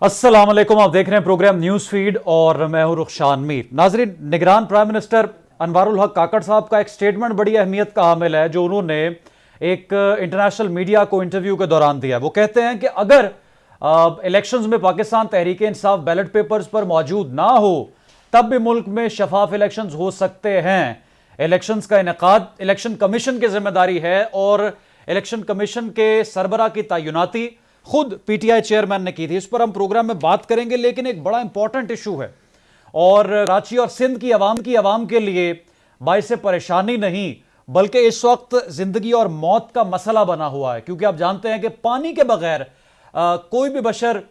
अस्सलाम वालेकुम। आप देख रहे हैं प्रोग्राम न्यूज़ फीड और मैं हूं रुखशान मीर। नाजरीन, निगरान प्राइम मिनिस्टर अनवारुल हक काकड़ साहब का एक स्टेटमेंट बड़ी अहमियत का हामिल है जो उन्होंने एक इंटरनेशनल मीडिया को इंटरव्यू के दौरान दिया। वो कहते हैं कि अगर इलेक्शंस में पाकिस्तान तहरीक इंसाफ बैलेट पेपर्स पर मौजूद ना हो तब भी मुल्क में शफाफ इलेक्शंस हो सकते हैं। इलेक्शंस का इनेकाद इलेक्शन कमीशन की जिम्मेदारी है और इलेक्शन कमीशन के सरबरा की तैनाती खुद पीटीआई चेयरमैन ने की थी। इस पर हम प्रोग्राम में बात करेंगे, लेकिन एक बड़ा इंपॉर्टेंट इशू है और कराची और सिंध की आवाम के लिए बाइस परेशानी नहीं बल्कि इस वक्त जिंदगी और मौत का मसला बना हुआ है, क्योंकि आप जानते हैं कि पानी के बगैर कोई भी बशर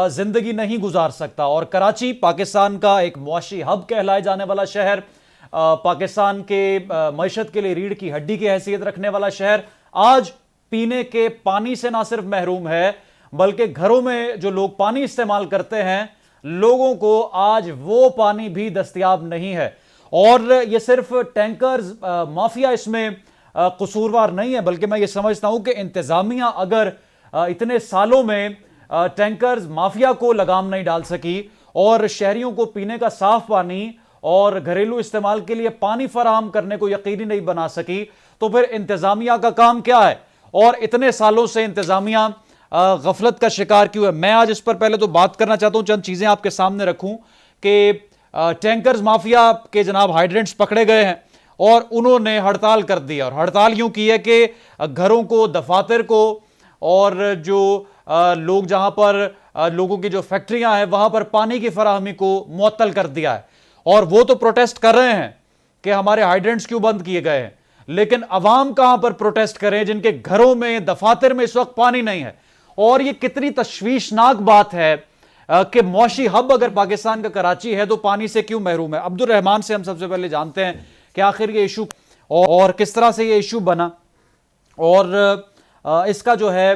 जिंदगी नहीं गुजार सकता। और कराची पाकिस्तान का एक मुआशी हब कहलाए जाने वाला शहर, पाकिस्तान के मईशत के लिए रीढ़ की हड्डी की हैसियत रखने वाला शहर, आज पीने के पानी से ना सिर्फ महरूम है बल्कि घरों में जो लोग पानी इस्तेमाल करते हैं लोगों को आज वो पानी भी दस्तयाब नहीं है। और ये सिर्फ टैंकर्स माफिया इसमें कसूरवार नहीं है, बल्कि मैं ये समझता हूं कि इंतजामिया अगर इतने सालों में टैंकर्स माफिया को लगाम नहीं डाल सकी और शहरियों को पीने का साफ पानी और घरेलू इस्तेमाल के लिए पानी फराहम करने को यकीनी नहीं बना सकी, तो फिर इंतजामिया का काम क्या है और इतने सालों से इंतजामिया गफलत का शिकार क्यों है। मैं आज इस पर पहले तो बात करना चाहता हूं, चंद चीजें आपके सामने रखूं कि टैंकर्स माफिया के जनाब हाइड्रेंट्स पकड़े गए हैं और उन्होंने हड़ताल कर दी। और हड़ताल यूं की है कि घरों को, दफातर को और जो लोग जहां पर लोगों की जो फैक्ट्रियां हैं वहां पर पानी की फराहमी को मुअत्तल कर दिया है। और वो तो प्रोटेस्ट कर रहे हैं कि हमारे हाइड्रेंट्स क्यों बंद किए गए हैं, लेकिन अवाम कहां पर प्रोटेस्ट करें जिनके घरों में, दफातर में इस वक्त पानी नहीं है। और यह कितनी तशवीशनाक बात है कि मौशी हब अगर पाकिस्तान का कराची है तो पानी से क्यों महरूम है। अब्दुल रहमान से हम सबसे पहले जानते हैं कि आखिर ये इशू और किस तरह से ये इशू बना और इसका जो है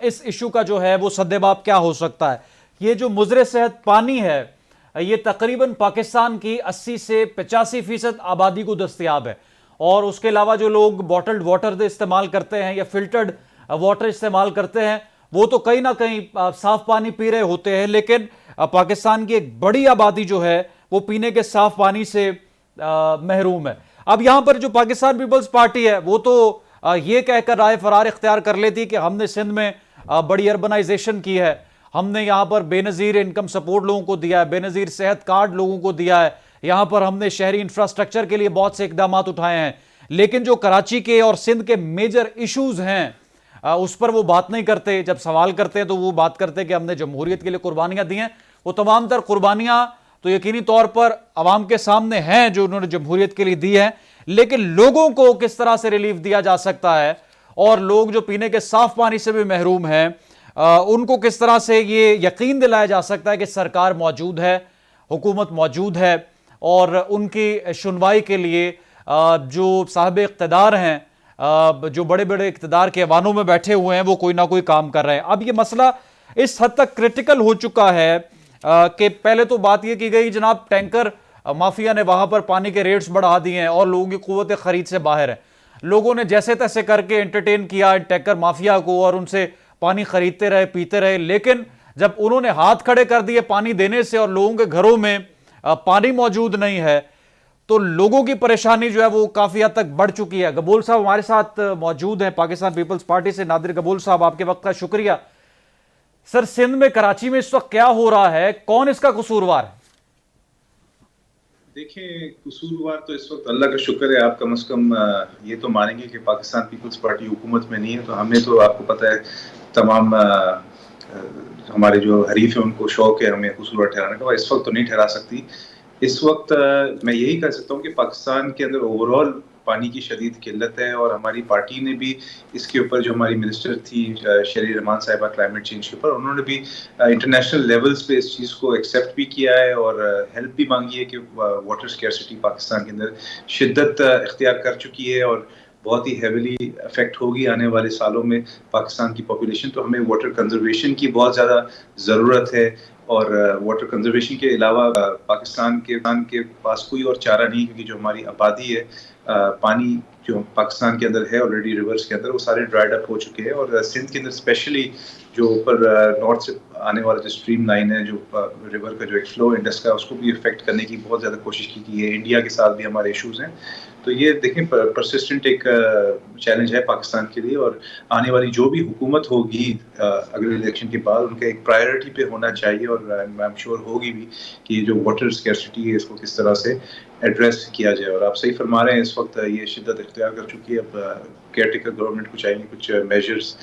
इस इशू का जो है वो सद्देबाब क्या हो सकता है। ये जो मुजरे सेहत पानी है ये तकरीबन पाकिस्तान की 80 से 85% आबादी को दस्तयाब है। और उसके अलावा जो लोग बॉटल्ड वाटर इस्तेमाल करते हैं या फिल्टर्ड वाटर इस्तेमाल करते हैं वो तो कहीं ना कहीं साफ पानी पी रहे होते हैं, लेकिन पाकिस्तान की एक बड़ी आबादी जो है वो पीने के साफ पानी से महरूम है। अब यहां पर जो पाकिस्तान पीपल्स पार्टी है वो तो ये कहकर राय फरार इख्तियार कर लेती कि हमने सिंध में बड़ी अर्बनाइजेशन की है, हमने यहां पर बेनजीर इनकम सपोर्ट लोगों को दिया है, बेनजीर सेहत कार्ड लोगों को दिया है, यहां पर हमने शहरी इंफ्रास्ट्रक्चर के लिए बहुत से इकदाम उठाए हैं। लेकिन जो कराची के और सिंध के मेजर इश्यूज हैं उस पर वो बात नहीं करते। जब सवाल करते हैं तो वो बात करते हैं कि हमने जमहूरियत के लिए कुर्बानियां दी हैं। वो तमाम तर कुर्बानियां तो यकीनी तौर पर अवाम के सामने हैं जो उन्होंने जमहूरियत के लिए दी है, लेकिन लोगों को किस तरह से रिलीफ दिया जा सकता है और लोग जो पीने के साफ पानी से भी महरूम हैं उनको किस तरह से ये यकीन दिलाया जा सकता है कि सरकार मौजूद है, हुकूमत मौजूद है और उनकी सुनवाई के लिए जो साहिब इक़्तिदार हैं, जो बड़े बड़े इक़्तिदार के ऐवानों में बैठे हुए हैं वो कोई ना कोई काम कर रहे हैं। अब ये मसला इस हद तक क्रिटिकल हो चुका है कि पहले तो बात ये की गई जनाब टैंकर माफिया ने वहां पर पानी के रेट्स बढ़ा दिए हैं और लोगों की कुव्वत खरीद से बाहर है। लोगों ने जैसे तैसे करके एंटरटेन किया टैंकर माफिया को और उनसे पानी खरीदते रहे, पीते रहे, लेकिन जब उन्होंने हाथ खड़े कर दिए पानी देने से और लोगों के घरों में पानी मौजूद नहीं है तो लोगों की परेशानी जो है वो काफी हद तक बढ़ चुकी है। गबूल साहब हमारे साथ मौजूद हैं पाकिस्तान पीपल्स पार्टी से। नादिर गबूल साहब, आपके वक्त का शुक्रिया। सर, सिंध में, कराची में इस वक्त क्या हो रहा है, कौन इसका कसूरवार है? देखिए, कसूरवार तो इस वक्त अल्लाह का शुक्र है, आप कम से कम ये तो मानेंगे कि पाकिस्तान पीपल्स पार्टी हुकूमत में नहीं है। तो हमें तो आपको पता है तमाम हमारे जो हरीफ है उनको शौक है हमें कसूरवार ठहराने का, इस वक्त तो नहीं ठहरा सकती। इस वक्त मैं यही कह सकता हूँ कि पाकिस्तान के अंदर ओवरऑल पानी की शदीद किल्लत है और हमारी पार्टी ने भी इसके ऊपर, जो हमारी मिनिस्टर थी शरी रहमान साहिबा क्लाइमेट चेंज के ऊपर, उन्होंने भी इंटरनेशनल लेवल्स पे इस चीज़ को एक्सेप्ट भी किया है और हेल्प भी मांगी है कि वाटर स्कैरसिटी पाकिस्तान के अंदर शिद्दत इख्तियार कर चुकी है और बहुत ही हेविली अफेक्ट होगी आने वाले सालों में पाकिस्तान की पॉपुलेशन। तो हमें वाटर कंजर्वेशन की बहुत ज़्यादा ज़रूरत है और वाटर कंजर्वेशन के अलावा पाकिस्तान के पास कोई और चारा नहीं, क्योंकि जो हमारी आबादी है, पानी जो पाकिस्तान के अंदर है ऑलरेडी रिवर्स के अंदर, वो सारे ड्राइड अप हो चुके हैं। और सिंध के अंदर स्पेशली जो ऊपर नॉर्थ से आने वाला जो स्ट्रीम लाइन है, जो रिवर का जो एक फ्लो इंडस का, उसको भी इफेक्ट करने की बहुत ज़्यादा कोशिश की गई है। इंडिया के साथ भी हमारे इश्यूज हैं। तो ये देखें, परसिस्टेंट एक चैलेंज है पाकिस्तान के लिए। और आने वाली जो भी हुकूमत होगी अगले इलेक्शन के बाद, उनका एक प्रायोरिटी पे होना चाहिए, और आई एम श्योर होगी भी, कि जो वाटर स्कैर्सिटी है इसको किस तरह से एड्रेस किया जाए। और आप सही फरमा रहे हैं, इस वक्त ये शिद्दत इख्तियार कर चुकी है। अब केयरटेकर गवर्नमेंट को चाहिए कुछ मेजर्स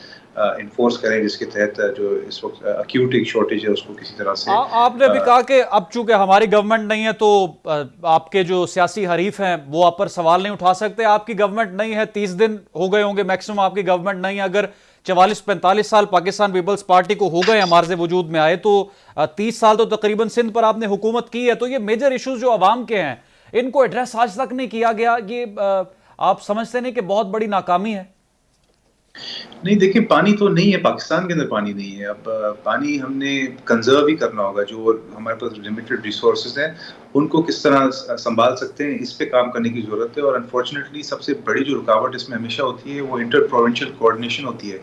इन्फोर्स करें, जिसके तहत जो इस वक्त अक्यूट एक शॉर्टेज है उसको किसी तरह से। आपने अभी कहा कि अब चूंकि हमारी गवर्नमेंट नहीं है तो आपके जो सियासी हरीफ हैं वो आप पर सवाल नहीं उठा सकते। आपकी गवर्नमेंट नहीं है, 30 दिन हो गए होंगे मैक्सिमम आपकी गवर्नमेंट नहीं है। अगर 44-45 साल पाकिस्तान पीपल्स पार्टी को हो गए हमारे से वजूद में आए, तो 30 साल तो तकरीबन सिंध पर आपने हुकूमत की है। तो ये मेजर इश्यूज जो अवाम के हैं, इनको एड्रेस आज तक नहीं किया गया। ये आप समझते नहीं कि बहुत बड़ी नाकामी है? नहीं, देखिए, पानी तो नहीं है पाकिस्तान के अंदर, पानी नहीं है। अब पानी हमने कंजर्व ही करना होगा। जो हमारे पास लिमिटेड रिसोर्सेज हैं, उनको किस तरह संभाल सकते हैं, इस पे काम करने की ज़रूरत है। और अनफॉर्चुनेटली सबसे बड़ी जो रुकावट इसमें हमेशा होती है, वो इंटर प्रोविंशियल कोऑर्डिनेशन होती है।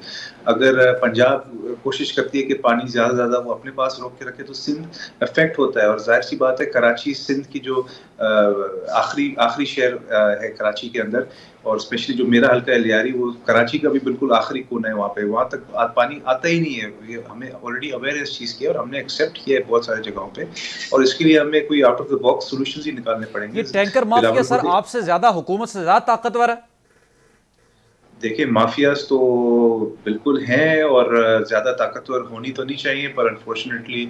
अगर पंजाब कोशिश करती है कि पानी ज़्यादा वो अपने पास रोक के रखे, तो सिंध अफेक्ट होता है। और जाहिर सी बात है, कराची सिंध की जो आखिरी शहर है कराची के अंदर, और स्पेशली जो मेरा हल्का है लियारी, वो कराची का भी बिल्कुल आखिरी कोना है। वहाँ तक पानी आता ही नहीं है। ये हमें ऑलरेडी अवेयर है इस चीज़ की, और हमने एक्सेप्ट किया है बहुत सारी जगहों पे। और इसके लिए हमें कोई out of the box solutions ही निकालने पड़ेंगे। ये टैंकर माफिया सर आपसे ज्यादा, हुकूमत से ज्यादा ताकतवर है? देखिए, माफियाज तो बिल्कुल हैं, और ज़्यादा ताकतवर होनी तो नहीं चाहिए, पर अनफॉर्चुनेटली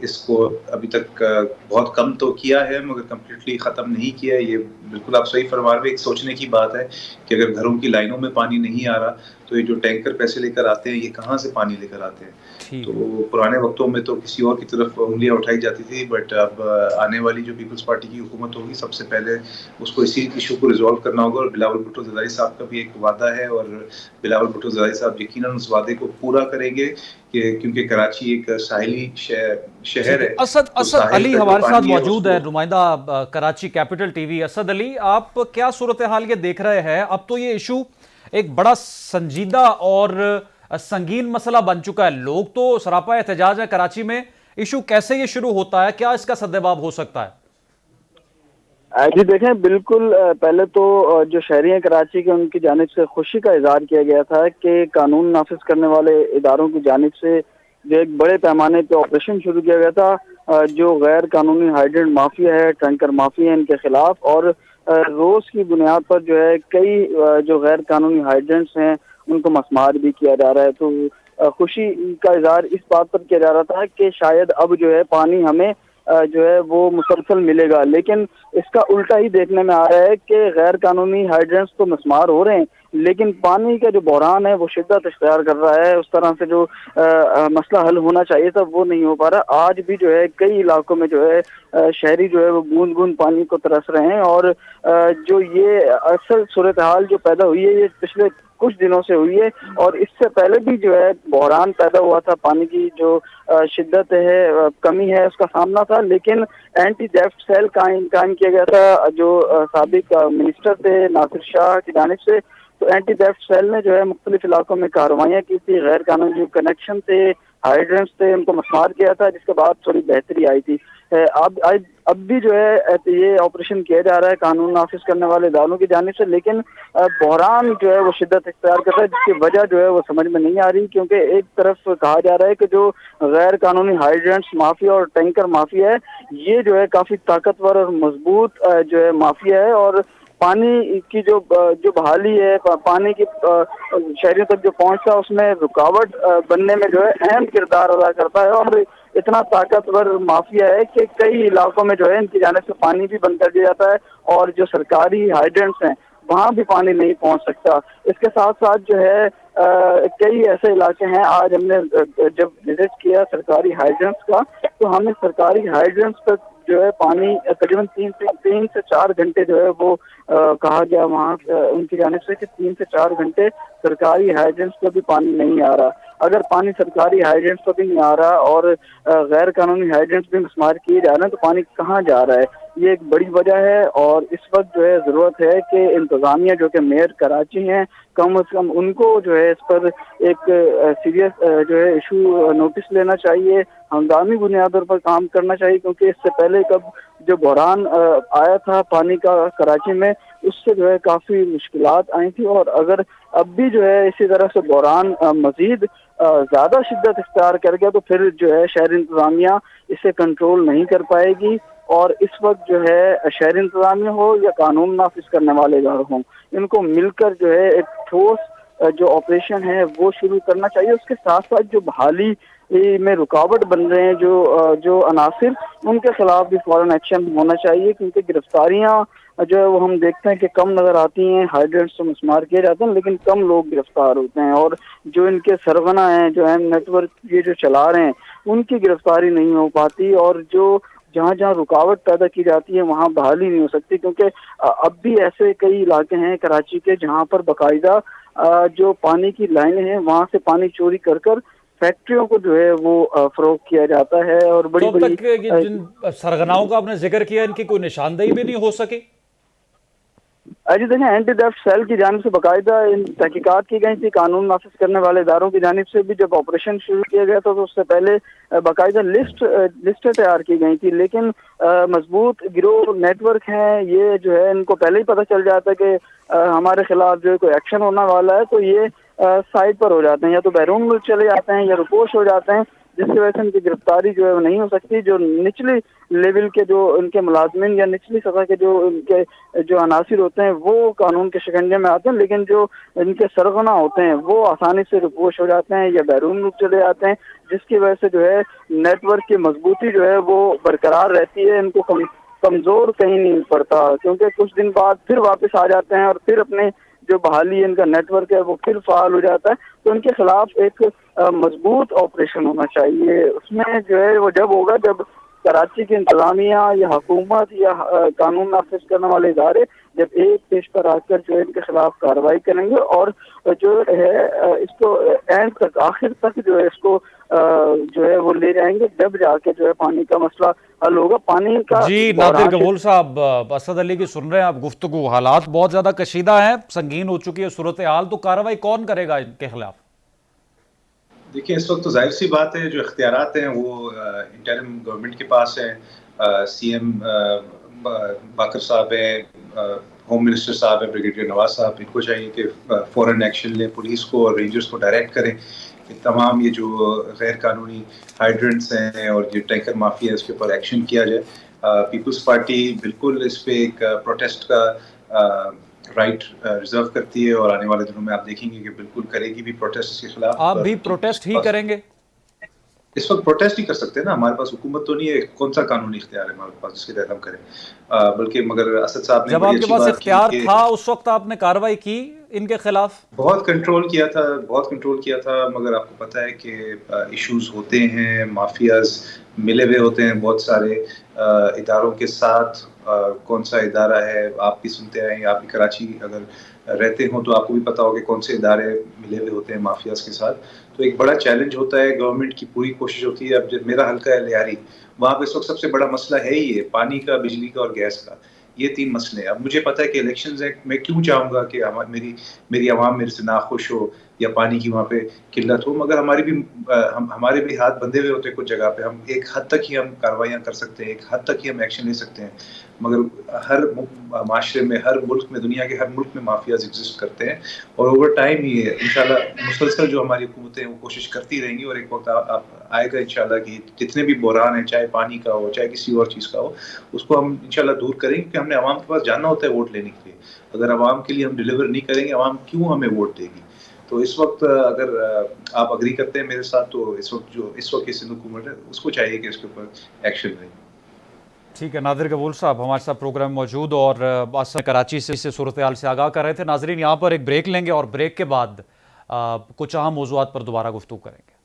इसको अभी तक बहुत कम तो किया है, मगर कम्प्लीटली ख़त्म नहीं किया है। ये बिल्कुल आप सही फरमा रहे हैं। एक सोचने की बात है कि अगर घरों की लाइनों में पानी नहीं आ रहा, तो ये जो टैंकर पैसे लेकर आते हैं, ये कहाँ से पानी लेकर आते हैं? तो पुराने वक्तों में तो किसी और की तरफ उंगलियां उठाई जाती थी, बट अब आने वाली जो पीपल्स पार्टी की हुकूमत होगी, सबसे पहले उसको इसी इशू को रिजॉल्व करना होगा। और बिलावल भुट्टो ज़रदारी साहब का भी एक वादा है, और बिलावल भुट्टो ज़रदारी साहब यकीनन उस वादे को पूरा करेंगे, क्योंकि कराची एक साहिली शहर है। असद अली हमारे साथ मौजूद है, नुमाइंदा कराची कैपिटल टीवी। असद अली, आप क्या सूरत हाल ये देख रहे हैं? अब तो ये इशू एक बड़ा संजीदा और संगीन मसला बन चुका है। लोग तो सरापा एहतजाज है कराची में। इशू कैसे ये शुरू होता है, क्या इसका सद्देबाब हो सकता है? जी देखें, बिल्कुल पहले तो जो शहरी हैं कराची के, उनकी जानिब से खुशी का इजहार किया गया था कि कानून नाफिज करने वाले इदारों की जानिब से जो एक बड़े पैमाने पे ऑपरेशन शुरू किया गया था जो गैर कानूनी हाइड्रेंट माफिया है, टैंकर माफिया है, इनके खिलाफ। और रोज की बुनियाद पर जो है कई जो गैर कानूनी हाइड्रेंट्स हैं उनको मसमार भी किया जा रहा है। तो खुशी का इजहार इस बात पर किया जा रहा था कि शायद अब जो है पानी हमें जो है वो मुसलसल मिलेगा, लेकिन इसका उल्टा ही देखने में आ रहा है कि गैर कानूनी हाइड्रेंट्स तो मसमार हो रहे हैं, लेकिन पानी का जो बहरान है वो शिद्दत इख्तियार कर रहा है। उस तरह से जो मसला हल होना चाहिए था वो नहीं हो पा रहा। आज भी जो है कई इलाकों में जो है शहरी जो है वो बूंद बूंद पानी को तरस रहे हैं। और जो ये असल सूरत हाल जो पैदा हुई है, ये पिछले कुछ दिनों से हुई है, और इससे पहले भी जो है बहरान पैदा हुआ था। पानी की जो शिद्दत है, कमी है, उसका सामना था, लेकिन एंटी थेफ्ट सेल कायम किया गया था जो साबिक मिनिस्टर थे नासिर शाह की जानिब से। तो एंटी थेफ्ट सेल ने जो है मुख्तलिफ इलाकों में कार्रवाइयाँ की थी, गैर कानूनी जो कनेक्शन थे, हाइड्रेंट्स थे, उनको मसमार किया था, जिसके बाद थोड़ी बेहतरी आई थी। अब भी जो है ये ऑपरेशन किया जा रहा है कानून नाफिज करने वाले इदारों की जानिब से, लेकिन बहरान जो है वो शिद्दत इख्तियार कर रहा है, जिसकी वजह जो है वो समझ में नहीं आ रही। क्योंकि एक तरफ कहा जा रहा है कि जो गैर कानूनी हाइड्रेंट्स माफिया और टैंकर माफिया है, ये जो है काफी ताकतवर और मजबूत जो है माफिया है, और पानी की जो बहाली है, पानी की शहरियों तक जो पहुंचता है, उसमें रुकावट बनने में जो है अहम किरदार अदा करता है। और इतना ताकतवर माफिया है कि कई इलाकों में जो है इनकी जानिब से पानी भी बंद कर दिया जाता है, और जो सरकारी हाइड्रेंट्स हैं वहाँ भी पानी नहीं पहुँच सकता। इसके साथ साथ जो है कई ऐसे इलाके हैं, आज हमने जब विजिट किया सरकारी हाइड्रेंट्स का, तो हमें सरकारी हाइड्रेंट्स तक जो है पानी तकरीबन 3 से 4 घंटे जो है वो कहा गया वहाँ उनकी जानिब से कि 3 से 4 घंटे सरकारी हाइड्रेंट्स पर भी पानी नहीं आ रहा। अगर पानी सरकारी हाइड्रेंट्स पर भी नहीं आ रहा और गैर कानूनी हाइड्रेंट्स भी इस्तेमाल किए जा रहे हैं, तो पानी कहाँ जा रहा है? ये एक बड़ी वजह है। और इस वक्त जो है ज़रूरत है कि इंतज़ामिया जो कि मेयर कराची हैं, कम से कम उनको जो है इस पर एक सीरियस जो है इशू नोटिस लेना चाहिए, हंगामी बुनियादों पर काम करना चाहिए, क्योंकि इससे पहले कब जो बहरान आया था पानी का कराची में, उससे जो है काफ़ी मुश्किलात आई थी। और अगर अब भी जो है इसी तरह से बहरान मज़ीद ज़्यादा शिद्दत इख्तियार कर गया, तो फिर जो है शहर इंतज़ामिया इसे कंट्रोल नहीं कर पाएगी। और इस वक्त जो है शहर इंतज़ामिया हो या कानून नाफिज करने वाले इदारे हों, इनको मिलकर जो है एक ठोस जो ऑपरेशन है वो शुरू करना चाहिए। उसके साथ साथ जो बहाली में रुकावट बन रहे हैं जो अनासिर, उनके खिलाफ भी फौरन एक्शन होना चाहिए, क्योंकि गिरफ्तारियां जो है वो हम देखते हैं कि कम नजर आती हैं। हाइड्रेंट्स तो मिसमार किए जाते हैं, लेकिन कम लोग गिरफ्तार होते हैं। और जो इनके सरगना हैं, जो है नेटवर्क ये जो चला रहे हैं, उनकी गिरफ्तारी नहीं हो पाती। और जो जहाँ जहाँ रुकावट पैदा की जाती है वहाँ बहाली नहीं हो सकती, क्योंकि अब भी ऐसे कई इलाके हैं कराची के जहाँ पर बाकायदा जो पानी की लाइनें हैं वहाँ से पानी चोरी कर कर फैक्ट्रियों को जो है वो फरोख्त किया जाता है। और बड़ी तो अब बड़ी तक ये जिन सरगनाओं का आपने जिक्र किया, इनकी कोई निशानदेही भी नहीं हो सकी? जी देखें, एंटी थेफ्ट सेल की जानिब से बाकायदा इन तहकीकात की गई थी। कानून नाफिज करने वाले इदारों की जानिब से भी जब ऑपरेशन शुरू किया गया था, तो उससे पहले बाकायदा लिस्टें तैयार की गई थी। लेकिन मजबूत गिरोह नेटवर्क हैं, ये जो है इनको पहले ही पता चल जाता है कि हमारे खिलाफ जो है कोई एक्शन होने वाला है, तो ये साइड पर हो जाते हैं, या तो बैरून मुल्क चले जाते हैं या रुपोश हो जाते हैं, जिसकी वजह से इनकी गिरफ्तारी जो है वो नहीं हो सकती। जो निचली लेवल के जो इनके मुलाजमिन या निचली सतह के जो इनके जो अनासिर होते हैं वो कानून के शिकंजे में आते हैं, लेकिन जो इनके सरगना होते हैं वो आसानी से रुपोश हो जाते हैं या बैरून मुल्क चले जाते हैं, जिसकी वजह से जो है नेटवर्क की मजबूती जो है वो बरकरार रहती है। इनको कमजोर कहीं नहीं पड़ता, क्योंकि कुछ दिन बाद फिर वापस आ जाते हैं और फिर अपने जो बहाली इनका नेटवर्क है वो फिर फाल हो जाता है। तो इनके खिलाफ एक मजबूत ऑपरेशन होना चाहिए। उसमें जो है वो जब होगा जब कराची की इंतजामिया या हुकूमत या कानून नाफिज करने वाले इदारे जब एक पेश पर आकर जो है इनके खिलाफ कार्रवाई करेंगे और जो है इसको एंड तक, आखिर तक जो है इसको जो है वो ले जाएंगे, जब जाके जो है पानी का मसला हल होगा। पानी का जी नादिर गफूर साहब, असद अली की सुन रहे हैं आप गुफ्तगू। हालात बहुत ज्यादा कशीदा है, संगीन हो चुकी है सूरत हाल, तो कार्रवाई कौन करेगा इनके खिलाफ? देखिए, इस वक्त तो जाहिर सी बात है जो इख्तियारात हैं वो इंटरिम गवर्नमेंट के पास है। सीएम बाकर साहब हैं, होम मिनिस्टर साहब हैं, ब्रिगेडियर नवाज साहब, इनको चाहिए कि फौरन एक्शन लें, पुलिस को और रेंजर्स को डायरेक्ट करें कि तमाम ये जो गैर कानूनी हाइड्रेंट्स हैं और जो टैंकर माफिया है उसके ऊपर एक्शन किया जाए। पीपल्स पार्टी बिल्कुल इस पे एक प्रोटेस्ट का राइट रिजर्व करती है और आने वाले दिनों में आप देखेंगे कि बिल्कुल करेगी भी प्रोटेस्ट के खिलाफ। आप भी प्रोटेस्ट ही करेंगे? इस वक्त प्रोटेस्ट ही कर सकते हैं ना, हमारे पास हुकूमत तो नहीं है, कौन सा कानूनी इख्तियार है हमारे पास जिसके तहत हम करें। बल्कि मगर असद साहब ने जब आपके पास इख्तियार था उस वक्त आपने कार्रवाई की इनके खिलाफ? बहुत कंट्रोल किया था, मगर आपको पता है कि इश्यूज होते हैं, माफियाज मिले हुए होते हैं बहुत सारे इदारों के साथ। कौन सा इदारा है आप भी सुनते आए, आप भी कराची अगर रहते हो तो आपको भी पता होगा कौन से इदारे मिले हुए होते हैं माफियाज के साथ। तो एक बड़ा चैलेंज होता है, गवर्नमेंट की पूरी कोशिश होती है। अब जब मेरा हल्का है लियारी, वहाँ पे इस वक्त सबसे बड़ा मसला है ही है पानी का, बिजली का और गैस का, ये 3 मसले। अब मुझे पता है कि इलेक्शंस है, मैं क्यों चाहूँगा कि मेरी आवाम मेरे से नाखुश हो या पानी की वहाँ पे किल्लत हो, मगर हमारे भी हाथ बंधे हुए होते हैं कुछ जगह पे। हम एक हद तक ही हम कार्रवाइयाँ कर सकते हैं, एक हद तक ही हम एक्शन ले सकते हैं, मगर हर माशरे में, हर मुल्क में, दुनिया के हर मुल्क में माफियाज एग्जिस्ट करते हैं और ओवर टाइम ही इंशाल्लाह मुसलसल जो हमारी हुकूमतें हैं वो कोशिश करती रहेंगी और एक वक्त आप आएगा इंशाल्लाह कि जितने भी बहरान हैं, चाहे पानी का हो चाहे किसी और चीज़ का हो, उसको हम इंशाल्लाह दूर करेंगे, क्योंकि हमने आवाम के पास जाना होता है वोट लेने के लिए। अगर आवाम के लिए हम डिलीवर नहीं करेंगे, आवाम क्यों हमें वोट देगी? तो इस वक्त अगर आप अग्री करते हैं मेरे साथ, तो इस वक्त की सिंध हुकूमत है उसको चाहिए कि इसके ऊपर एक्शन लें। ठीक है, नादिर गफूर साहब हमारे साथ प्रोग्राम मौजूद और कराची से सूरत हाल से आगाह कर रहे थे। नाजरीन, यहाँ पर एक ब्रेक लेंगे और ब्रेक के बाद कुछ अहम मौज़ूआत पर दोबारा गुफ्तगू करेंगे।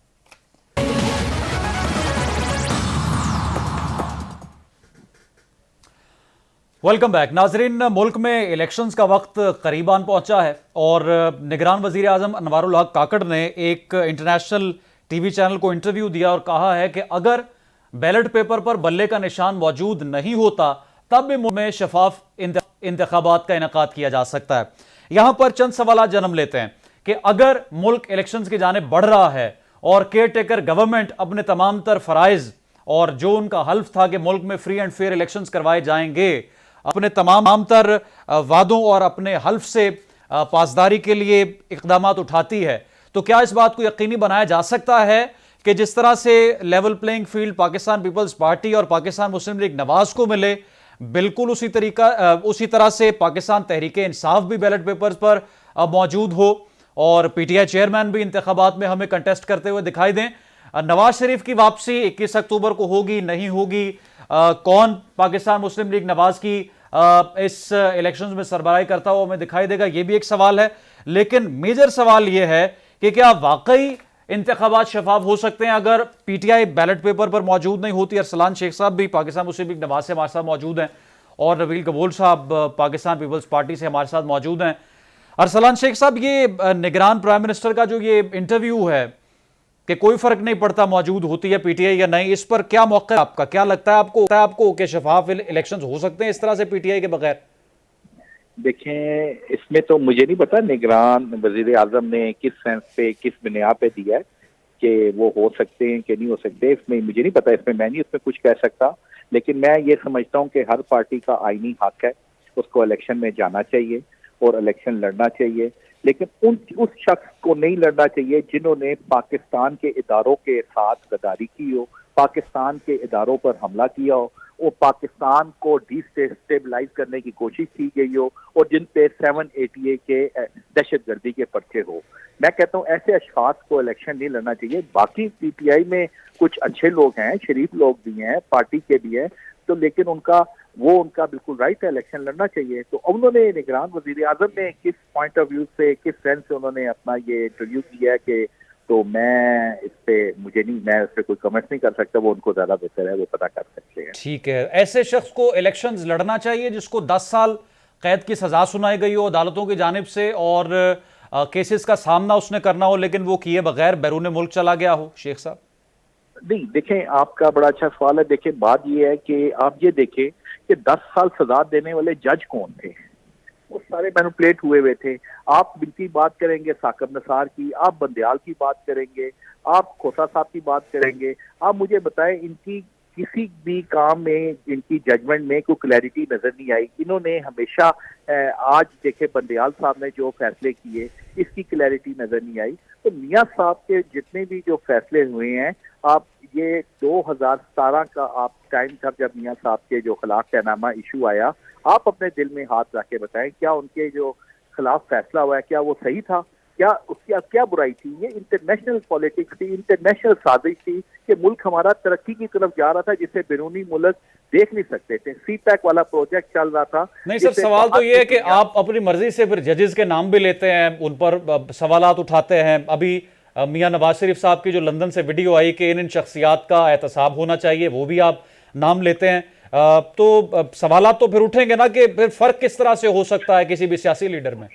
वेलकम बैक नाजरीन। मुल्क में इलेक्शंस का वक्त करीबान पहुंचा है और निगरान वजीर आजम अनवारुल हक काकड़ ने एक इंटरनेशनल टीवी चैनल को इंटरव्यू दिया और कहा है कि अगर बैलेट पेपर पर बल्ले का निशान मौजूद नहीं होता तब भी मुल्क में शफाफ इंतखाबात का इनेकाद किया जा सकता है। यहां पर चंद सवाल जन्म लेते हैं कि अगर मुल्क इलेक्शंस की जाने बढ़ रहा है और केयर टेकर गवर्नमेंट अपने तमाम तर फराइज और जो उनका हल्फ था कि मुल्क में फ्री एंड फेयर इलेक्शंस करवाए जाएंगे, अपने तमाम तर वादों और अपने हल्फ से पासदारी के लिए इकदाम उठाती है, तो क्या इस बात को यकीनी बनाया जा सकता है कि जिस तरह से level playing field Pakistan Peoples Party और पाकिस्तान मुस्लिम लीग नवाज को मिले, बिल्कुल उसी तरह से पाकिस्तान तहरीक इंसाफ भी बैलेट पेपर्स पर मौजूद हो और पीटीआई चेयरमैन भी इंतखाबात में हमें कंटेस्ट करते हुए दिखाई दें। नवाज शरीफ की वापसी 21 अक्टूबर को होगी नहीं होगी, कौन पाकिस्तान मुस्लिम लीग नवाज की इस इलेक्शंस में सरबराही करता हुआ हमें दिखाई देगा, यह भी एक सवाल है। लेकिन मेजर सवाल यह है कि क्या वाकई इंतखाबात शफाफ हो सकते हैं अगर पीटीआई बैलेट पेपर पर मौजूद नहीं होती। अरसलान शेख साहब भी पाकिस्तान मुस्लिम लीग नवाज से हमारे साथ मौजूद हैं और नबील कबूल साहब पाकिस्तान पीपल्स पार्टी से हमारे साथ मौजूद हैं। अरसलान शेख साहब, ये निगरान प्राइम मिनिस्टर का जो ये इंटरव्यू है कि कोई फर्क नहीं पड़ता मौजूद होती है पीटीआई या नहीं, इस पर क्या मौका आपका, क्या लगता है आपको कि शफाफ इलेक्शंस हो सकते हैं इस तरह से पीटीआई के बगैर? देखें, इसमें तो मुझे नहीं पता निगरान वजीर आजम ने किस सेंस पे, किस बुनियाद पे दिया है कि वो हो सकते हैं कि नहीं हो सकते, इसमें मुझे नहीं पता, इसमें मैं नहीं उसमें कुछ कह सकता। लेकिन मैं ये समझता हूँ कि हर पार्टी का आईनी हक है, उसको इलेक्शन में जाना चाहिए और इलेक्शन लड़ना चाहिए, लेकिन उस शख्स को नहीं लड़ना चाहिए जिन्होंने पाकिस्तान के इदारों के साथ गद्दारी की हो, पाकिस्तान के इदारों पर हमला किया हो, वो पाकिस्तान को डिस्टेबलाइज करने की कोशिश की गई हो और जिन पे 788 के दहशतगर्दी के पर्चे हो। मैं कहता हूँ ऐसे अशखास को इलेक्शन नहीं लड़ना चाहिए। बाकी पीटीआई में कुछ अच्छे लोग हैं, शरीफ लोग भी हैं, पार्टी के भी हैं, तो लेकिन उनका बिल्कुल राइट है, इलेक्शन लड़ना चाहिए। तो उन्होंने निगरान वजीर आजम ने किस पॉइंट ऑफ व्यू से, किस सेंस से उन्होंने अपना ये इंटरव्यू किया है कि, तो मैं इस पे मैं उस पर कोई कमेंट नहीं कर सकता, वो उनको ज्यादा बेहतर है, वो पता कर सकते हैं। ठीक है, ऐसे शख्स को इलेक्शंस लड़ना चाहिए जिसको 10 साल कैद की सजा सुनाई गई हो अदालतों की जानिब से और केसेस का सामना उसने करना हो लेकिन वो किए बगैर बैरून मुल्क चला गया हो? शेख साहब नहीं, देखें, आपका बड़ा अच्छा सवाल है। देखें, बात ये है कि आप ये देखें कि 10 साल सजा देने वाले जज कौन थे? वो सारे मैनिपुलेट हुए थे। आप इनकी बात करेंगे साकिब निसार की, आप बंदयाल की बात करेंगे, आप खोसा साहब की बात करेंगे, आप मुझे बताएं इनकी किसी भी काम में, इनकी जजमेंट में कोई क्लैरिटी नजर नहीं आई। इन्होंने हमेशा आज देखे बंदयाल साहब ने जो फैसले किए, इसकी क्लैरिटी नजर नहीं आई। तो मियां साहब के जितने भी जो फैसले हुए हैं, आप ये 2017 का आप टाइम था जब मियां साहब के जो खिलाफ कहनामा इशू आया, आप अपने दिल में हाथ रख के बताएं क्या उनके जो खिलाफ फैसला हुआ है क्या वो सही था, क्या उसकी क्या बुराई थी? ये इंटरनेशनल पॉलिटिक्स थी, इंटरनेशनल साजिश थी कि मुल्क हमारा तरक्की की तरफ जा रहा था जिसे बैरूनी मुल्क देख नहीं सकते थे। सीपैक वाला प्रोजेक्ट चल रहा था। नहीं सर, सवाल तो ये है कि आप अपनी मर्जी से फिर जजेस के नाम भी लेते हैं, उन पर सवालात उठाते हैं। अभी मियां नवाज शरीफ साहब की जो लंदन से वीडियो आई कि इन शख्सियात का एहतसाब होना चाहिए, वो भी आप नाम लेते हैं, तो सवालात तो फिर उठेंगे ना कि फिर फर्क किस तरह से हो सकता है किसी भी सियासी लीडर में?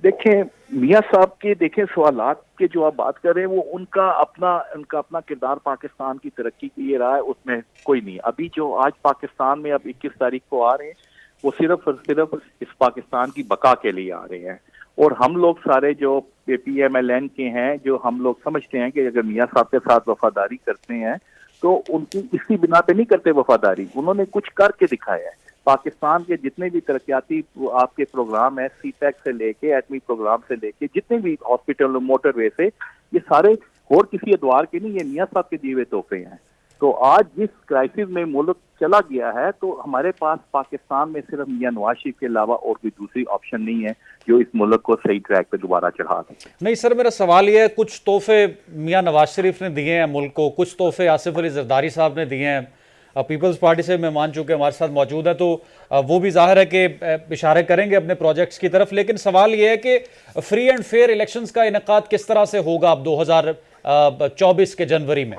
देखें, मियां साहब के सवालात के जो आप बात कर रहे हैं वो उनका अपना किरदार पाकिस्तान की तरक्की के लिए रहा है, उसमें कोई नहीं। अभी जो आज पाकिस्तान में अब 21 तारीख को आ रहे हैं वो सिर्फ और सिर्फ इस पाकिस्तान की बका के लिए आ रहे हैं। और हम लोग सारे जो PMLN के हैं, जो हम लोग समझते हैं कि अगर मियां साहब के साथ वफादारी करते हैं तो उनकी इसी बिना पे नहीं करते वफादारी, उन्होंने कुछ करके दिखाया है। पाकिस्तान के जितने भी तरक्याती आपके प्रोग्राम है, सीपैक से लेके एटमी प्रोग्राम से लेके जितने भी हॉस्पिटल मोटरवे से, ये सारे और किसी अदवार के नहीं, ये मियां साहब के दिए हुए तोहफे हैं। तो आज जिस क्राइसिस में मुल्क चला गया है, तो हमारे पास पाकिस्तान में सिर्फ मियां नवाज शरीफ के अलावा और कोई दूसरी ऑप्शन नहीं है जो इस मुल्क को सही ट्रैक पे दोबारा चढ़ा दे। नहीं सर, मेरा सवाल ये है, कुछ तोहफे मियां नवाज शरीफ ने दिए हैं मुल्क को, कुछ तोहफे आसिफ अली जरदारी साहब ने दिए हैं, पीपल्स पार्टी से मेहमान चूंकि हमारे साथ मौजूद है तो वो भी जाहिर है कि इशारे करेंगे अपने प्रोजेक्ट्स की तरफ। लेकिन सवाल ये है कि फ्री एंड फेयर इलेक्शंस का इनेकाद किस तरह से होगा अब 2024 के जनवरी में?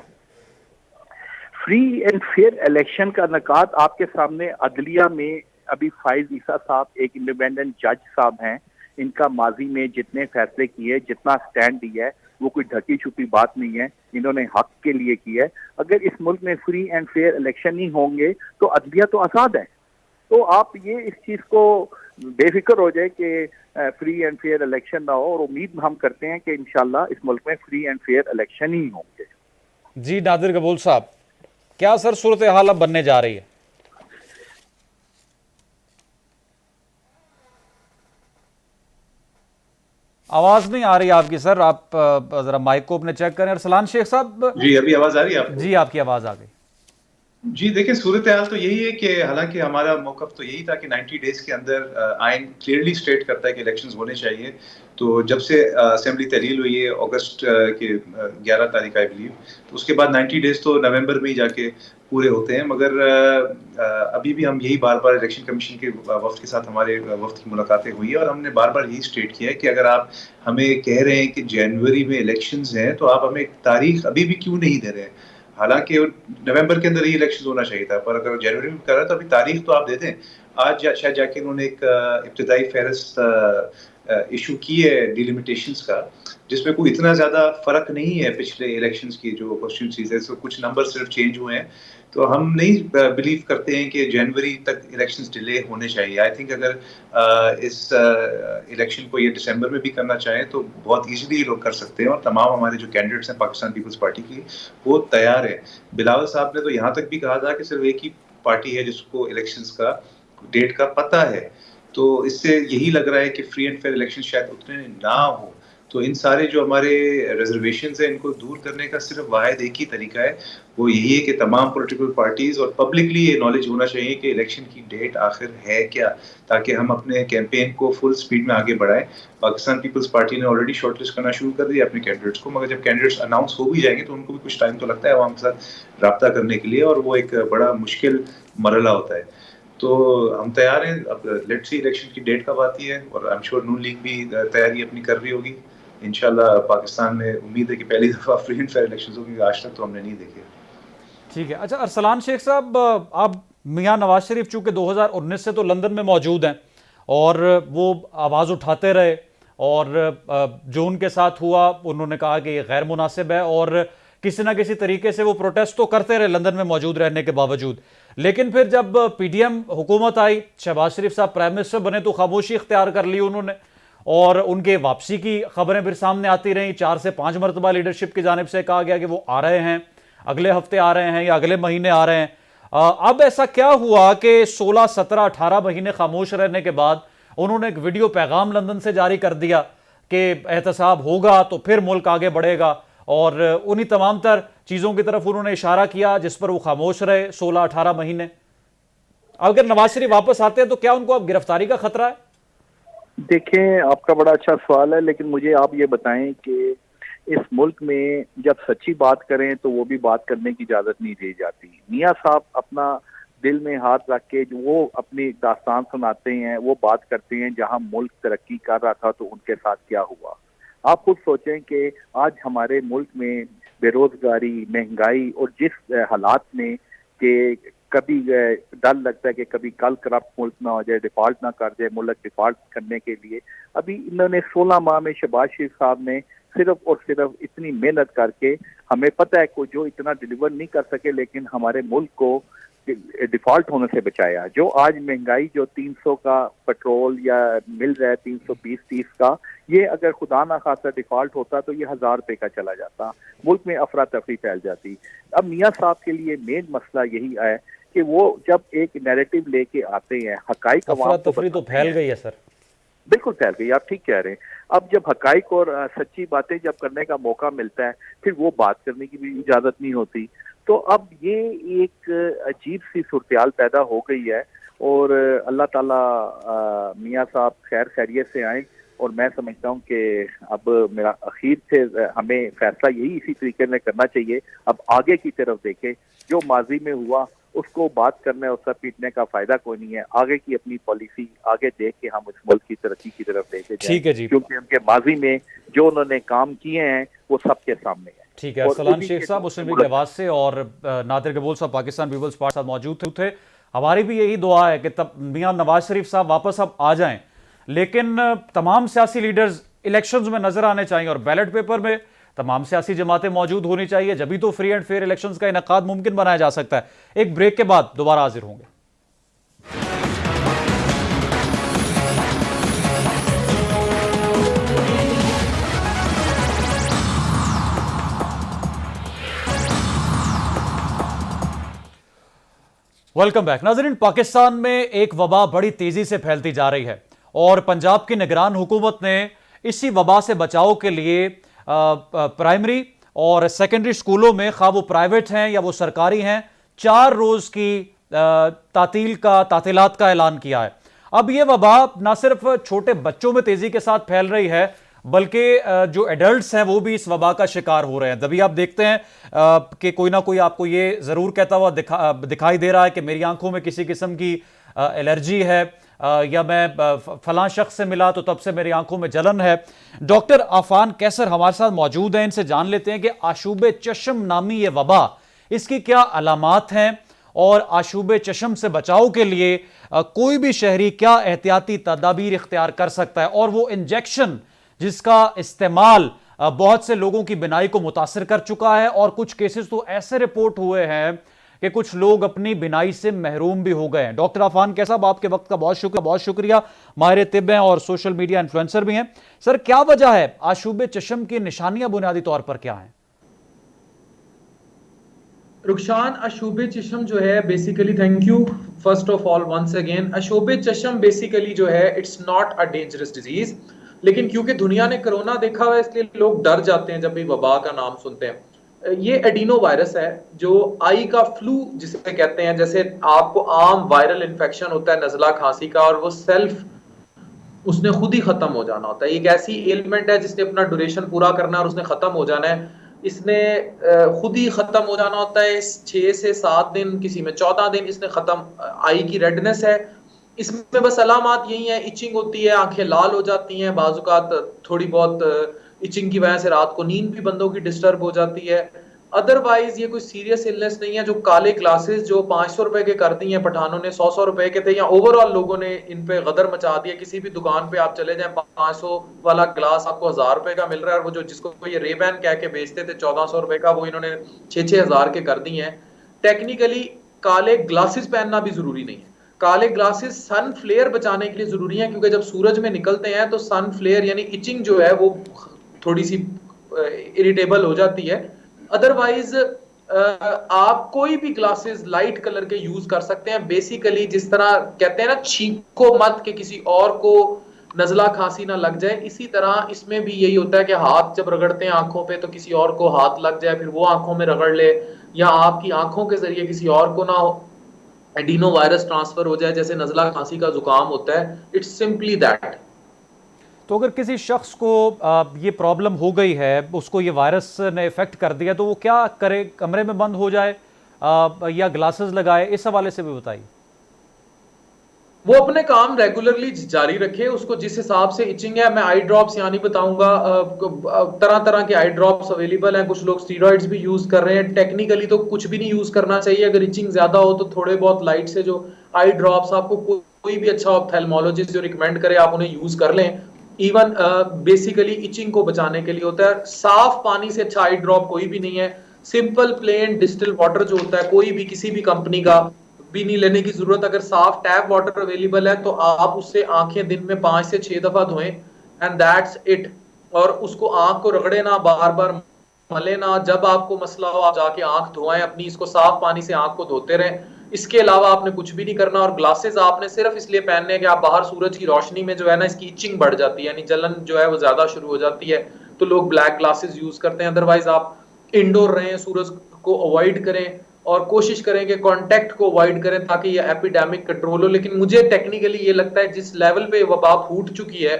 फ्री एंड फेयर इलेक्शन का इनेकाद आपके सामने अदलिया में अभी फाइज ईसा साहब एक इंडिपेंडेंट जज साहब हैं, इनका माजी में जितने फैसले किए, जितना स्टैंड दिया है, वो कोई ढकी छुपी बात नहीं है, इन्होंने हक के लिए किया है। अगर इस मुल्क में फ्री एंड फेयर इलेक्शन नहीं होंगे तो अदलिया तो आज़ाद है। तो आप ये इस चीज को बेफिक्र हो जाए कि फ्री एंड फेयर इलेक्शन ना हो, और उम्मीद हम करते हैं कि इंशाल्लाह इस मुल्क में फ्री एंड फेयर इलेक्शन ही होंगे। जी नादिर कबूल साहब, क्या सर सूरत हाल अब बनने जा रही है? आवाज नहीं आ रही आपकी सर, आप जरा माइक को अपने चेक करें। अरसलान शेख साहब, जी अभी आवाज आ रही है आपको? जी आपकी आवाज आ गई। जी देखिए, सूरत हाल तो यही है कि हालांकि हमारा मौकफ तो यही था कि 90 डेज के अंदर आइन क्लियरली स्टेट करता है कि इलेक्शंस होने चाहिए। तो जब से असेंबली तहलील हुई है अगस्त के 11 तारीख आई बिलीव, तो उसके बाद 90 डेज तो नवंबर में ही जाके पूरे होते हैं। मगर अभी भी हम यही बार बार इलेक्शन कमीशन के वफ्द के साथ हमारे वफ्द की मुलाकातें हुई है और हमने बार बार यही स्टेट किया है कि अगर आप हमें कह रहे हैं कि जनवरी में इलेक्शंस हैं तो आप हमें तारीख अभी भी क्यों नहीं दे रहे हैं। हालांकि नवंबर के अंदर ही इलेक्शन होना चाहिए था, पर अगर जनवरी में कर रहा है तो अभी तारीख तो आप दे दें। आज शायद जाके उन्होंने एक इब्तदाई फहरिस्त इशू की है डिलिमिटेशंस का, जिसमें कोई इतना ज्यादा फर्क नहीं है पिछले इलेक्शंस की जो कॉन्स्टिट्यूंसीज है, कुछ नंबर सिर्फ चेंज हुए हैं। तो हम नहीं बिलीव करते हैं कि जनवरी तक इलेक्शंस डिले होने चाहिए। आई थिंक अगर इस इलेक्शन को ये दिसंबर में भी करना चाहें तो बहुत इजीली लोग कर सकते हैं, और तमाम हमारे जो कैंडिडेट्स हैं पाकिस्तान पीपल्स पार्टी की वो तैयार है। बिलावल साहब ने तो यहाँ तक भी कहा था कि सिर्फ एक ही पार्टी है जिसको इलेक्शंस का डेट का पता है। तो इससे यही लग रहा है कि फ्री एंड फेयर इलेक्शन शायद उतने ना हो। तो इन सारे जो हमारे रिजर्वेशंस हैं इनको दूर करने का सिर्फ वाहिद एक ही तरीका है, वो यही है कि तमाम पॉलिटिकल पार्टीज और पब्लिकली ये नॉलेज होना चाहिए कि इलेक्शन की डेट आखिर है क्या, ताकि हम अपने कैंपेन को फुल स्पीड में आगे बढ़ाएं। पाकिस्तान पीपल्स पार्टी ने ऑलरेडी शॉर्टलिस्ट करना शुरू कर दिया अपने कैंडिडेट्स को, मगर जब कैंडिडेट्स अनाउंस हो भी जाएंगे तो उनको भी कुछ टाइम तो लगता है आवाम के साथ रब्ता करने के लिए, और वो एक बड़ा मुश्किल मरहला होता है। तो हम तैयार हैं। अब लेट्स सी इलेक्शन की डेट कब आती है, और I am sure Noon league भी तैयारी अपनी कर रही होगी। इंशाल्लाह पाकिस्तान में उम्मीद है कि पहली दफा फ्री एंड फेयर इलेक्शंस होंगे, आज तक तो हमने नहीं देखे। ठीक है। अच्छा अरसलान शेख साहब, आप मियां नवाज शरीफ चूंकि 2019 से तो लंदन में मौजूद हैं और वो आवाज़ उठाते रहे, और जो उनके साथ हुआ उन्होंने कहा कि ये गैर मुनासिब है, और किसी ना किसी तरीके से वो प्रोटेस्ट तो करते रहे लंदन में मौजूद रहने के बावजूद। लेकिन फिर जब पीडीएम हुकूमत आई, शहबाज शरीफ साहब प्राइम मिनिस्टर बने, तो खामोशी इख्तियार कर ली उन्होंने, और उनके वापसी की खबरें फिर सामने आती रहीं। 4 से 5 मरतबा लीडरशिप की जानिब से कहा गया कि वो आ रहे हैं, अगले हफ्ते आ रहे हैं या अगले महीने आ रहे हैं। अब ऐसा क्या हुआ कि 16, 17, 18 महीने खामोश रहने के बाद उन्होंने एक वीडियो पैगाम लंदन से जारी कर दिया कि एहतसाब होगा तो फिर मुल्क आगे बढ़ेगा, और उन्हीं तमाम तर चीज़ों की तरफ उन्होंने इशारा किया जिस पर वो खामोश रहे 16, 18 महीने। अगर नवाज शरीफ वापस आते हैं तो क्या उनको अब गिरफ्तारी का खतरा है? देखें, आपका बड़ा अच्छा सवाल है, लेकिन मुझे आप ये बताएं कि इस मुल्क में जब सच्ची बात करें तो वो भी बात करने की इजाजत नहीं दी जाती। मियां साहब अपना दिल में हाथ रख के जो वो अपनी दास्तान सुनाते हैं, वो बात करते हैं जहां मुल्क तरक्की कर रहा था तो उनके साथ क्या हुआ। आप खुद सोचें कि आज हमारे मुल्क में बेरोजगारी, महंगाई और जिस हालात में कि कभी डर लगता है कि कभी कल करप्ट मुल्क ना हो जाए, डिफॉल्ट ना कर जाए मुल्क, डिफॉल्ट करने के लिए अभी इन्होंने 16 माह में शहबाज शरीफ साहब ने सिर्फ और सिर्फ इतनी मेहनत करके, हमें पता है को जो इतना डिलीवर नहीं कर सके, लेकिन हमारे मुल्क को डिफॉल्ट होने से बचाया। जो आज महंगाई जो 300 का पेट्रोल या मिल रहा है 320-30 का, ये अगर खुदा ना खासा डिफॉल्ट होता तो ये 1000 रुपए का चला जाता, मुल्क में अफरा तफरी फैल जाती। अब मियां साहब के लिए मेन मसला यही है कि वो जब एक नैरेटिव लेके आते हैं, हकाइक अफरा तफरी तो फैल गई है सर, बिल्कुल फैल गई, आप ठीक कह रहे हैं। अब जब हकाइक और सच्ची बातें जब करने का मौका मिलता है, फिर वो बात करने की भी इजाजत नहीं होती। तो अब ये एक अजीब सी सूरत पैदा हो गई है, और अल्लाह ताला मियां साहब खैर खैरियत से आए, और मैं समझता हूँ कि अब मेरा अखीर से हमें फैसला यही इसी तरीके में करना चाहिए। अब आगे की तरफ देखें, जो माजी में हुआ उसको बात करना है, उसका पीटने का फायदा कोई नहीं है। आगे की अपनी पॉलिसी आगे देख के हम इस मुल्क की तरक्की की तरफ लेके जाएं। ठीक है जी, क्योंकि उनके माजी में जो उन्होंने काम किए हैं वो सबके सामने है। ठीक है। अरसलान शेख साहब मुस्लिम लीग लिबास से और नादिर कबूल साहब पाकिस्तान पीपल्स पार्टी साथ मौजूद थे। हमारी भी यही दुआ है कि तब मियां नवाज शरीफ साहब वापस अब आ जाएं, लेकिन तमाम सियासी लीडर्स इलेक्शंस में नजर आने चाहिए और बैलेट पेपर में तमाम सियासी जमातें मौजूद होनी चाहिए, जब भी तो फ्री एंड फेयर इलेक्शंस का इनेकाद मुमकिन बनाया जा सकता है। एक ब्रेक के बाद दोबारा हाजिर होंगे। Welcome back. नाज़रीन, पाकिस्तान में एक वबा बड़ी तेजी से फैलती जा रही है और पंजाब की निगरान हुकूमत ने इसी वबा से बचाव के लिए प्राइमरी और सेकेंडरी स्कूलों में, खा वो प्राइवेट हैं या वो सरकारी हैं, 4 रोज की तातीलात का ऐलान किया है। अब ये वबा ना सिर्फ छोटे बच्चों में तेजी के साथ फैल रही है, बल्कि जो एडल्ट्स हैं वो भी इस वबा का शिकार हो रहे हैं। तभी आप देखते हैं कि कोई ना कोई आपको ये जरूर कहता हुआ दिखाई दे रहा है कि मेरी आंखों में किसी किस्म की एलर्जी है, या मैं फलां शख्स से मिला तो तब से मेरी आंखों में जलन है। डॉक्टर आफान कैसर हमारे साथ मौजूद हैं, इनसे जान लेते हैं कि आशूब चश्म नामी ये वबा, इसकी क्या अलामात हैं और आशूब चश्म से बचाव के लिए कोई भी शहरी क्या एहतियाती तदाबीर इख्तियार कर सकता है, और वो इंजेक्शन जिसका इस्तेमाल बहुत से लोगों की बिनाई को मुतासर कर चुका है, और कुछ केसेस तो ऐसे रिपोर्ट हुए हैं कि कुछ लोग अपनी बिनाई से महरूम भी हो गए हैं। डॉक्टर आफान कैसा, आपके वक्त का बहुत शुक्रिया। माहिर तिब हैं और सोशल मीडिया इन्फ्लुएंसर भी हैं। सर, क्या वजह है, आशूब चश्म की निशानियां बुनियादी तौर पर क्या हैं? रुखशान, अशूब चश्म जो है basically, thank you first of all once again, अशूब चश्म बेसिकली जो है it's not a dangerous disease, लेकिन क्योंकि दुनिया ने कोरोना देखा हुआ है इसलिए लोग डर जाते हैं जब भी वबा का नाम सुनते हैं। ये एडिनो वायरस है जो आई का फ्लू जिसे कहते हैं, जैसे आपको आम वायरल इन्फेक्शन होता है नजला खांसी का, और वो सेल्फ उसने खुद ही खत्म हो जाना होता है। एक ऐसी एलिमेंट है जिसने अपना ड्यूरेशन पूरा करना है और उसने खत्म हो जाना है। इसने खुद ही खत्म हो जाना होता है 6 से 7 दिन, किसी में 14 दिन इसने खत्म। आई की रेडनेस है, इसमें बस अलामात यही है, इचिंग होती है, आंखें लाल हो जाती हैं, बाजुकात थोड़ी बहुत इचिंग की वजह से रात को नींद भी बंदों की डिस्टर्ब हो जाती है। अदरवाइज ये कोई सीरियस इलनेस नहीं है। जो काले ग्लासेस जो 500 रुपए के कर दिए पठानों ने, 100 रुपए के थे, या ओवरऑल लोगों ने इन पे गदर मचा दिया। किसी भी दुकान पे आप चले जाएं, 500 वाला ग्लास आपको 1000 रुपए का मिल रहा है, और वो जो जिसको ये रेबैन कह के बेचते थे 1400 रुपए का, वो इन्होंने 6-6 हजार के कर दिए हैं। टेक्निकली काले ग्लासेस पहनना भी जरूरी नहीं है। काले ग्लासेस सन फ्लेयर बचाने के लिए जरूरी है, क्योंकि जब सूरज में निकलते हैं तो सन फ्लेयर यानी इचिंग जो है वो थोड़ी सी इरिटेबल हो जाती है। अदरवाइज आप कोई भी ग्लासेस लाइट कलर के यूज कर सकते हैं। बेसिकली जिस तरह कहते हैं ना, छींको मत कि किसी और को नजला खांसी ना लग जाए, इसी तरह इसमें भी यही होता है कि हाथ जब रगड़ते हैं आंखों पे तो किसी और को हाथ लग जाए, फिर वो आंखों में रगड़ ले, या आपकी आंखों के जरिए किसी और को ना एडिनो वायरस ट्रांसफर हो जाए, जैसे नजला खांसी का जुकाम होता है। It's simply that. तो अगर किसी शख्स को ये प्रॉब्लम हो गई है, उसको ये वायरस ने इफेक्ट कर दिया, तो वो क्या करे? कमरे में बंद हो जाए या ग्लासेस लगाए? इस हवाले से भी बताइए। वो अपने काम रेगुलरली जारी रखे। उसको जिस हिसाब से इचिंग है, मैं आई ड्रॉप्स यहाँ नहीं बताऊंगा, तरह तरह के आई ड्रॉप्स अवेलेबल हैं। कुछ लोग स्टीरॉइड्स भी यूज कर रहे हैं। टेक्निकली तो कुछ भी नहीं यूज करना चाहिए। अगर इचिंग ज्यादा हो तो थोड़े बहुत लाइट से जो आई ड्रॉप्स आपको कोई भी अच्छा ऑप्थेल्मोलॉजिस्ट जो रिकमेंड करे आप उन्हें यूज कर लें। इवन बेसिकली इचिंग को बचाने के लिए होता है। साफ पानी से अच्छा आई ड्रॉप कोई भी नहीं है। सिंपल प्लेन डिस्टिल वाटर जो होता है, कोई भी किसी भी कंपनी का भी नहीं लेने की जरूरत। अगर साफ टैप वाटर अवेलेबल है तो आप उससे आंखें दिन में 5 से 6 दफा धोएं, एंड दैट्स इट। और उसको आंख को रगड़े ना, बार बार मले ना। जब आपको मसला हो आप जाके आंख धोएं अपनी, इसको साफ पानी से आंख को धोते रहें। इसके अलावा आपने कुछ भी नहीं करना। और ग्लासेस आपने सिर्फ इसलिए पहनने हैं कि आप बाहर सूरज की रोशनी में जो है ना, इसकी इचिंग बढ़ जाती है, यानी जलन जो है वो ज्यादा शुरू हो जाती है, तो लोग ब्लैक ग्लासेस यूज करते हैं। अदरवाइज आप इंडोर रहें, सूरज को अवॉइड करें और कोशिश करें कि कांटेक्ट को अवॉइड करें ताकि ये एपिडेमिक कंट्रोल हो। लेकिन मुझे टेक्निकली ये लगता है जिस लेवल पे वबा फूट चुकी है,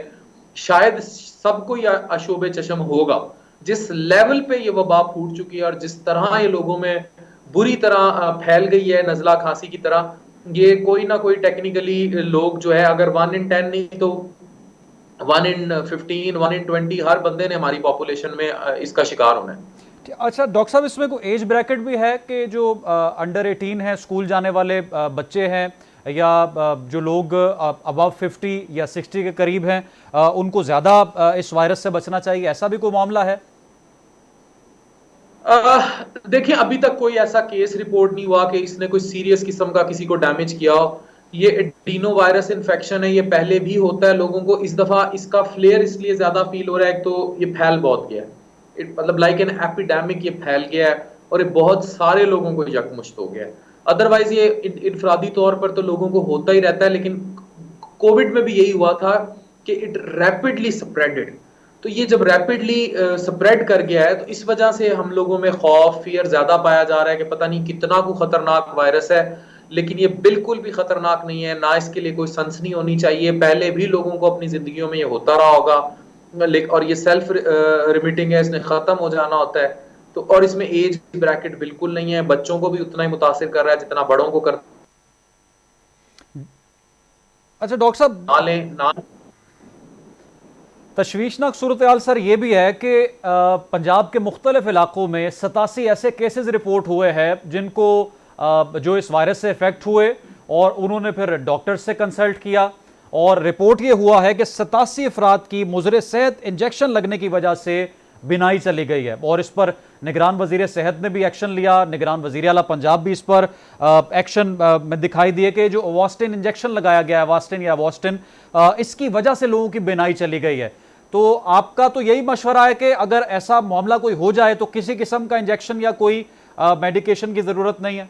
शायद सबको ये आशूब चश्म होगा। जिस लेवल पे ये वबा फूट चुकी है और जिस तरह ये लोगों में बुरी तरह फैल गई है नज़ला खांसी की तरह। ये कोई ना कोई टेक्निकली लोग जो है, अगर 1 in 10 नहीं तो 1 in 15, 1 in 20 हर बंदे ने हमारी पॉपुलेशन में इसका शिकार होना है। अच्छा डॉक्टर साहब, इसमें कोई एज ब्रैकेट भी है कि जो अंडर 18 है, स्कूल जाने वाले बच्चे हैं, या जो लोग अबव 50 या 60 के करीब हैं, उनको ज़्यादा इस वायरस से बचना चाहिए, ऐसा भी कोई मामला है? देखिए, अभी तक कोई ऐसा केस रिपोर्ट नहीं हुआ कि इसने कोई सीरियस किस्म का किसी को डैमेज किया हो। ये एडिनो वायरस इन्फेक्शन है, ये पहले भी होता है लोगों को। इस दफा इसका फ्लेयर इसलिए ज्यादा फील हो रहा है, तो ये फैल बहुत गया है, मतलब लाइक एन एपिडेमिक ये फैल गया है और ये बहुत सारे लोगों को यकमुश्त हो गया है। अदरवाइज ये इनफरादी तौर पर तो लोगों को होता ही रहता है, लेकिन कोविड में भी यही हुआ था कि इट रैपिडली स्प्रेडेड। तो ये जब रैपिडली स्प्रेड कर गया है, तो इस वजह से हम लोगों में खौफ, फियर ज्यादा पाया जा रहा है कि पता नहीं कितना को खतरनाक वायरस है। लेकिन ये बिल्कुल भी खतरनाक नहीं है, ना इसके लिए कोई सनसनी होनी चाहिए। पहले भी लोगों को अपनी जिंदगियों में ये होता रहा होगा, और ये सेल्फ रिमिटिंग है, इसने खत्म हो जाना होता है। तो और इसमें एज ब्रैकेट बिल्कुल नहीं है, बच्चों को भी उतना ही मुतासिर कर रहा है जितना बड़ों को कर। अच्छा डॉक्टर साहब, ना लें ना। तशवीशनाक सूरत हाल सर ये भी है कि पंजाब के मुख्तलिफ इलाकों में 87 ऐसे केसेस रिपोर्ट हुए हैं जिनको जो इस वायरस से इफेक्ट हुए, और उन्होंने फिर डॉक्टर से कंसल्ट किया, और रिपोर्ट ये हुआ है कि 87 अफराद की मुज़र सेहत इंजेक्शन लगने की वजह से बिनाई चली गई है। और इस पर निगरान वजीर सेहत ने भी एक्शन लिया, निगरान वजीर आला पंजाब भी इस पर एक्शन में दिखाई दिए कि जो वास्टिन इंजेक्शन लगाया गया है, वास्टिन या वॉस्टिन, इसकी वजह से लोगों की बिनाई चली गई है। तो आपका तो यही मशवरा है कि अगर ऐसा मामला कोई हो जाए तो किसी किस्म का इंजेक्शन या कोई मेडिकेशन की जरूरत नहीं है?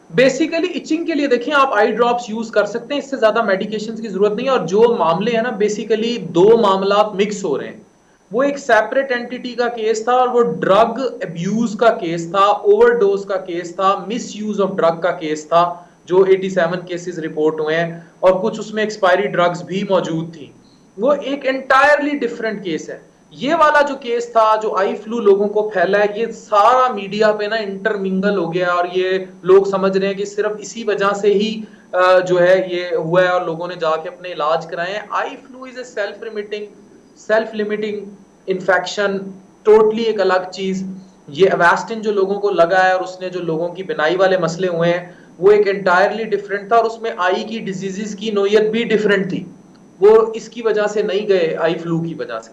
बेसिकली इचिंग के लिए देखिए आप आई ड्रॉप्स यूज कर सकते हैं, इससे ज्यादा मेडिकेशंस की जरूरत नहीं है। और जो मामले हैं ना, बेसिकली दो मामला मिक्स हो रहे हैं। वो एक सेपरेट एंटिटी का केस था और वो ड्रग अब्यूज का केस था, ओवरडोज का केस था, मिस यूज ऑफ ड्रग का केस था, जो 87 केसेस रिपोर्ट हुए हैं, और कुछ उसमें एक्सपायरी ड्रग्स भी मौजूद थी। वो एक एंटायरली डिफरेंट केस है। ये वाला जो केस था, जो आई फ्लू लोगों को फैला है, ये सारा मीडिया पे ना इंटरमिंगल हो गया, और ये लोग समझ रहे हैं कि सिर्फ इसी वजह से ही जो है ये हुआ है, और लोगों ने जाके अपने इलाज कराए हैं। Eye flu is a self limiting infection, totally एक अलग चीज। ये अवास्टिन जो लोगों को लगा है और उसने जो लोगों की बिनाई वाले मसले हुए हैं, वो एक एंटायरली डिफरेंट था, और उसमें आई की डिजीजेस की नोयत भी डिफरेंट थी। वो इसकी वजह से नहीं गए, आई फ्लू की वजह से।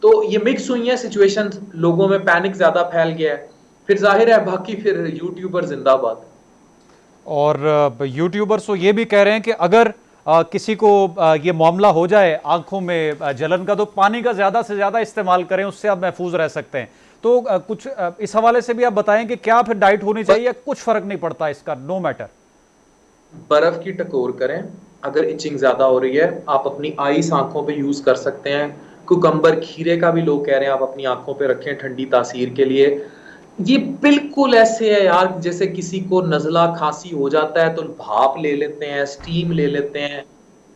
तो ये मिक्स हुई है सिचुएशन, लोगों में पैनिक ज्यादा फैल गया है। फिर जाहिर है बाकी फिर यूट्यूबर जिंदाबाद। और यूट्यूबर्स तो ये भी कह रहे हैं कि अगर किसी को ये मामला हो जाए आंखों में जलन का, तो पानी का ज़्यादा से ज़्यादा इस्तेमाल करें, उससे आप महफूज रह सकते हैं। तो कुछ इस हवाले से भी आप बताएं कि क्या फिर डाइट होनी चाहिए, कुछ फ़र्क नहीं पड़ता इसका, नो मैटर? बर्फ की टकोर करें। अगर इचिंग ज्यादा हो रही है, आप अपनी आईस आंखों पे यूज कर सकते हैं। कुकम्बर, खीरे का भी लोग कह रहे हैं आप अपनी आंखों पे रखें ठंडी तासीर के लिए। ये बिल्कुल ऐसे है यार, जैसे किसी को नजला खांसी हो जाता है तो भाप ले लेते हैं, स्टीम ले लेते हैं।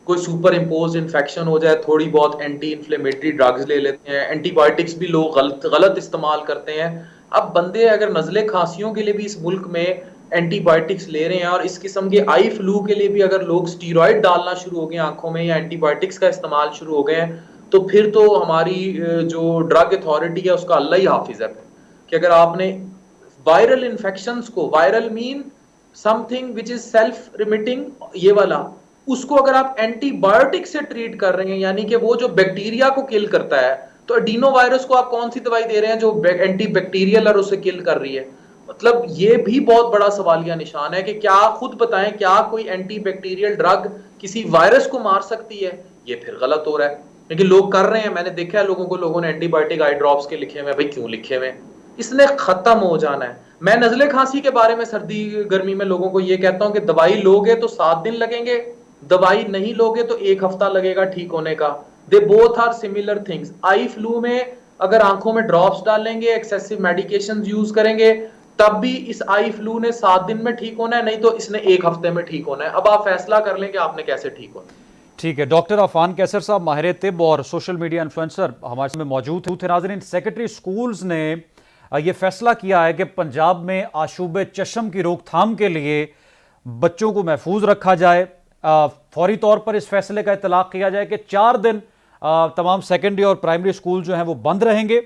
कोई सुपर इम्पोज इन्फेक्शन हो जाए, थोड़ी बहुत एंटी इन्फ्लेमेटरी ड्रग्स ले लेते हैं। एंटीबायोटिक्स भी लोग गलत इस्तेमाल करते हैं। अब बंदे अगर नजले खांसियों के लिए भी इस मुल्क में एंटीबायोटिक्स ले रहे हैं, और इस किस्म के आई फ्लू के लिए भी अगर लोग स्टीरॉयड डालना शुरू हो गए आंखों में, या एंटीबायोटिक्स का इस्तेमाल शुरू हो गए हैं, तो फिर तो हमारी जो ड्रग अथॉरिटी है उसका अल्लाह ही हाफिज है। कि अगर आपने वायरल इन्फेक्शंस को, viral mean something which is self remitting, ये वाला, उसको अगर आप एंटीबायोटिक से ट्रीट कर रहे हैं, यानी कि वो जो बैक्टीरिया को किल करता है, तो एडिनो वायरस को आप कौन सी दवाई दे रहे हैं जो एंटी बैक्टीरियल और उसे किल कर रही है? मतलब ये भी बहुत बड़ा सवालिया निशान है कि क्या, खुद बताएं, क्या कोई एंटी बैक्टीरियल ड्रग किसी वायरस को मार सकती है? ये फिर गलत हो रहा है, लेकिन लोग कर रहे हैं। मैंने देखा है लोगों को, लोगों ने एंटीबायोटिक आई ड्रॉप्स के लिखे हुए। भाई क्यों लिखे हुए? इसने खत्म हो जाना है। मैं नजले खांसी के बारे में सर्दी गर्मी में लोगों को ये कहता हूं कि दवाई लोगे तो 7 दिन लगेंगे, दवाई नहीं लोगे तो 1 हफ्ता लगेगा ठीक होने का। They both are similar things. Eye flu में अगर आंखों में ड्रॉप्स डालेंगे, एक्सेसिव मेडिकेशन यूज करेंगे, तब भी इस आई फ्लू ने 7 दिन में ठीक होना है, नहीं तो इसने 1 हफ्ते में ठीक होना है। अब आप फैसला कर लें कि आपने कैसे ठीक होना है। ठीक है, डॉक्टर अफान कैसर साहब, माहिर तिब और सोशल मीडिया इन्फ्लुएंसर हमारे में मौजूद थे। नाज़रीन, सेक्रेटरी स्कूल्स ने ये फैसला किया है कि पंजाब में आशूब चशम की रोकथाम के लिए बच्चों को महफूज रखा जाए। फौरी तौर पर इस फैसले का इतलाक किया जाए कि 4 दिन तमाम सेकेंडरी और प्राइमरी स्कूल जो हैं वो बंद रहेंगे।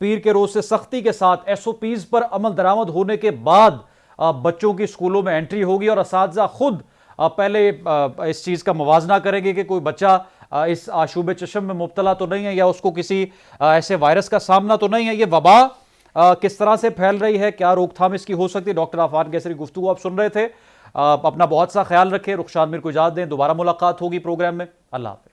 पीर के रोज से सख्ती के साथ SOPs पर अमल दरामद होने के बाद बच्चों की स्कूलों में एंट्री होगी और असातिज़ा खुद पहले इस चीज़ का मुवाजना करेंगे कि कोई बच्चा इस आशूब चशम में मुब्तला तो नहीं है या उसको किसी ऐसे वायरस का सामना तो नहीं है। ये वबा किस तरह से फैल रही है, क्या रोकथाम इसकी हो सकती है, डॉक्टर आफान कैसरी गुफ्तगू आप सुन रहे थे। अपना बहुत सा ख्याल रखें। रुखसान मीर को इजाज़त दें, दोबारा मुलाकात होगी प्रोग्राम में। अल्लाह हाफ़िज़।